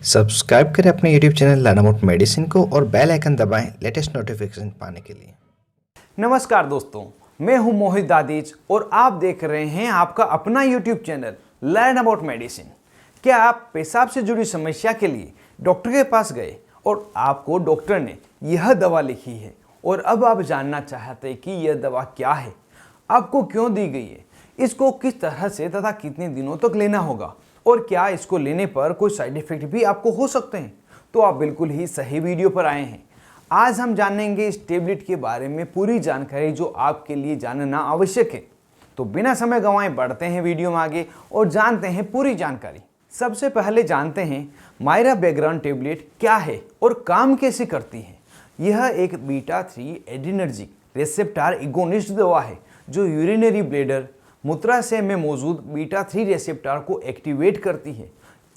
Subscribe करें अपने YouTube channel लानामोट medicine को और बेल आइकन दबाएं लेटेस्ट नोटिफिकेशन पाने के लिए। नमस्कार दोस्तों, मैं हूं मोहित दादीज और आप देख रहे हैं आपका अपना YouTube channel learn about medicine. क्या आप पेशाब से जुड़ी समस्या के लिए डॉक्टर के पास गए और आपको डॉक्टर ने यह दवा लिखी है और अब आप जानना चाहते हैं कि यह दवा क्या है, आपको क्यों दी गई है, इसको किस तरह से तथा कितने दिनों तक लेना होगा और क्या इसको लेने पर कोई साइड इफेक्ट भी आपको हो सकते हैं, तो आप बिल्कुल ही सही वीडियो पर आए हैं। आज हम जानेंगे इस टेबलेट के बारे में पूरी जानकारी जो आपके लिए जानना आवश्यक है। तो बिना समय गंवाए बढ़ते हैं वीडियो में आगे और जानते हैं पूरी जानकारी। सबसे पहले जानते हैं मायरा बैकग्राउंड टेबलेट क्या है और काम कैसे करती है। यह एक बीटा-3 एड्रेनर्जिक रिसेप्टर एगोनिस्ट दवा है जो यूरिनरी ब्लैडर मूत्राशय में मौजूद बीटा-3 रिसेप्टर को एक्टिवेट करती है।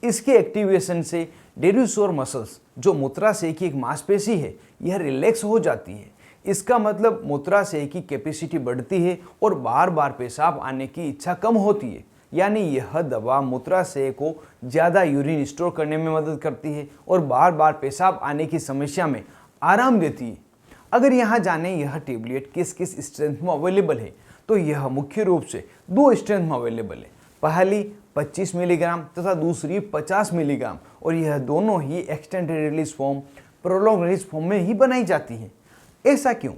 इसके एक्टिवेशन से डेड्यूसोर मसल्स जो मूत्राशय की एक मांसपेशी है यह रिलैक्स हो जाती है। इसका मतलब मूत्राशय की कैपेसिटी बढ़ती है और बार बार पेशाब आने की इच्छा कम होती है। यानी यह दवा मूत्राशय को ज़्यादा यूरिन स्टोर करने में मदद करती है और बार बार पेशाब आने की समस्या में आराम देती है। अगर यहाँ जाने यह टेबलेट किस किस स्ट्रेंथ में अवेलेबल है, तो यह मुख्य रूप से दो स्ट्रेंथ में अवेलेबल है। पहली 25 मिलीग्राम तथा दूसरी 50 मिलीग्राम और यह दोनों ही extended release form, prolong release form में ही बनाई जाती है। ऐसा क्यों,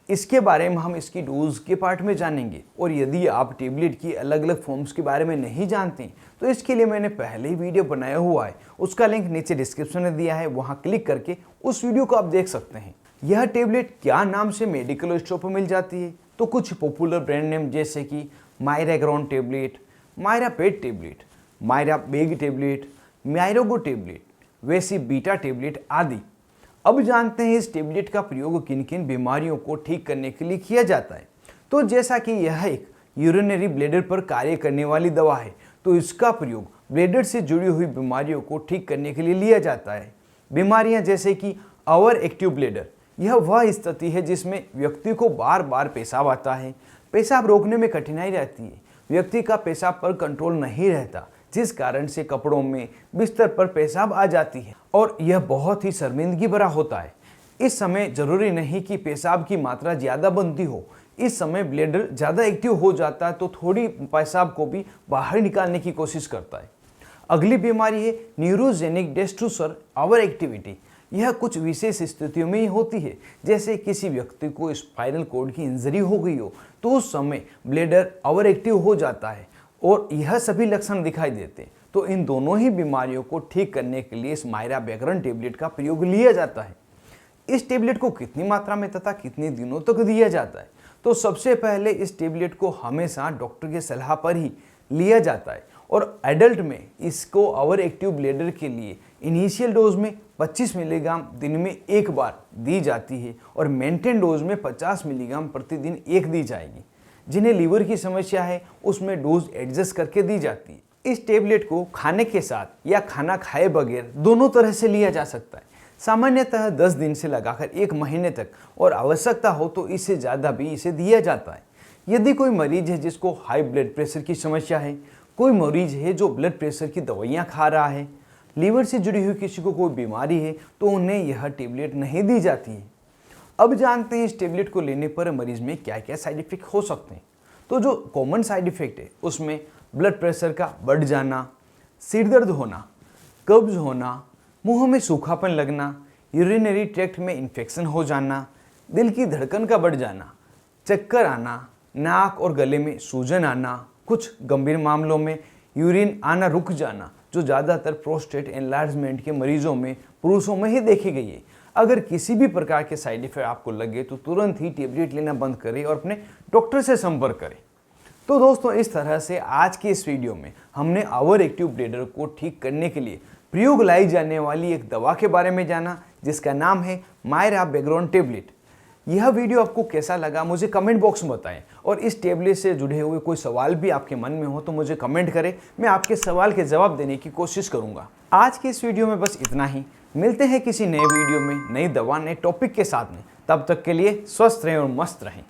इसके बारे में हम इसकी डोज के पार्ट में जानेंगे। और यदि आप टेबलेट की अलग अलग फॉर्म्स के बारे में नहीं जानते तो इसके लिए मैंने पहले ही वीडियो बनाया हुआ है, उसका लिंक नीचे डिस्क्रिप्शन में दिया है, वहाँ क्लिक करके उस वीडियो को आप देख सकते हैं। यह टेबलेट क्या नाम से मेडिकल स्टोर पर मिल जाती है, तो कुछ पॉपुलर ब्रांड नेम जैसे कि मायरा ग्राउंड टेबलेट, मायरा पेट टेबलेट, मायरा बेग टेबलेट, मायरोगो टेबलेट, वैसी बीटा टेबलेट आदि। अब जानते हैं इस टेबलेट का प्रयोग किन किन बीमारियों को ठीक करने के लिए किया जाता है। तो जैसा कि यह एक यूरिनरी ब्लैडर पर कार्य करने वाली दवा है, तो इसका प्रयोग ब्लैडर से जुड़ी हुई बीमारियों को ठीक करने के लिए लिया जाता है। बीमारियां जैसे कि ओवर एक्टिव ब्लैडर, यह वह स्थिति है जिसमें व्यक्ति को बार बार पेशाब आता है, पेशाब रोकने में कठिनाई रहती है, व्यक्ति का पेशाब पर कंट्रोल नहीं रहता, जिस कारण से कपड़ों में, बिस्तर पर पेशाब आ जाती है और यह बहुत ही शर्मिंदगी भरा होता है। इस समय जरूरी नहीं कि पेशाब की मात्रा ज़्यादा बनती हो, इस समय ब्लैडर ज़्यादा एक्टिव हो जाता है तो थोड़ी पेशाब को भी बाहर निकालने की कोशिश करता है। अगली बीमारी है न्यूरोजेनिक डेस्ट्रोसर ओवर एक्टिविटी। यह कुछ विशेष स्थितियों में ही होती है, जैसे किसी व्यक्ति को स्पाइनल कॉर्ड की इंजरी हो गई हो तो उस समय ब्लैडर ओवर एक्टिव हो जाता है और यह सभी लक्षण दिखाई देते हैं। तो इन दोनों ही बीमारियों को ठीक करने के लिए इस मायरा बैकग्राउंड टेबलेट का प्रयोग लिया जाता है। इस टेबलेट को कितनी मात्रा में तथा कितने दिनों तक दिया जाता है, तो सबसे पहले इस टेबलेट को हमेशा डॉक्टर की सलाह पर ही लिया जाता है और एडल्ट में इसको ओवर एक्टिव ब्लैडर के लिए इनिशियल डोज में 25 मिलीग्राम दिन में एक बार दी जाती है और मेंटेन डोज में 50 मिलीग्राम प्रतिदिन एक दी जाएगी। जिन्हें लीवर की समस्या है उसमें डोज एडजस्ट करके दी जाती है। इस टेबलेट को खाने के साथ या खाना खाए बगैर दोनों तरह से लिया जा सकता है। सामान्यतः 10 दिन से लगाकर 1 महीने तक और आवश्यकता हो तो इससे ज़्यादा भी इसे दिया जाता है। यदि कोई मरीज है जिसको हाई ब्लड प्रेशर की समस्या है, कोई मरीज है जो ब्लड प्रेशर की दवाइयाँ खा रहा है, लीवर से जुड़ी हुई किसी को कोई बीमारी है, तो उन्हें यह टेबलेट नहीं दी जाती है। अब जानते हैं इस टेबलेट को लेने पर मरीज में क्या क्या साइड इफेक्ट हो सकते हैं। तो जो कॉमन साइड इफेक्ट है उसमें ब्लड प्रेशर का बढ़ जाना, सिर दर्द होना, कब्ज होना, मुंह में सूखापन लगना, यूरिनरी ट्रैक्ट में इन्फेक्शन हो जाना, दिल की धड़कन का बढ़ जाना, चक्कर आना, नाक और गले में सूजन आना, कुछ गंभीर मामलों में यूरिन आना रुक जाना, जो ज़्यादातर प्रोस्टेट एनलार्जमेंट के मरीजों में पुरुषों में ही देखी गई है। अगर किसी भी प्रकार के साइड इफेक्ट आपको लगे तो तुरंत ही टेबलेट लेना बंद करें और अपने डॉक्टर से संपर्क करें। तो दोस्तों, इस तरह से आज के इस वीडियो में हमने ओवर एक्टिव ब्लैडर को ठीक करने के लिए प्रयोग लाई जाने वाली एक दवा के बारे में जाना, जिसका नाम है मायरा बैकग्राउंड टेबलेट। यह वीडियो आपको कैसा लगा मुझे कमेंट बॉक्स में बताएं और इस टेबलेट से जुड़े हुए कोई सवाल भी आपके मन में हो तो मुझे कमेंट करें, मैं आपके सवाल के जवाब देने की कोशिश करूंगा। आज के इस वीडियो में बस इतना ही। मिलते हैं किसी नए वीडियो में नई दवा नए टॉपिक के साथ में। तब तक के लिए स्वस्थ रहें और मस्त रहें।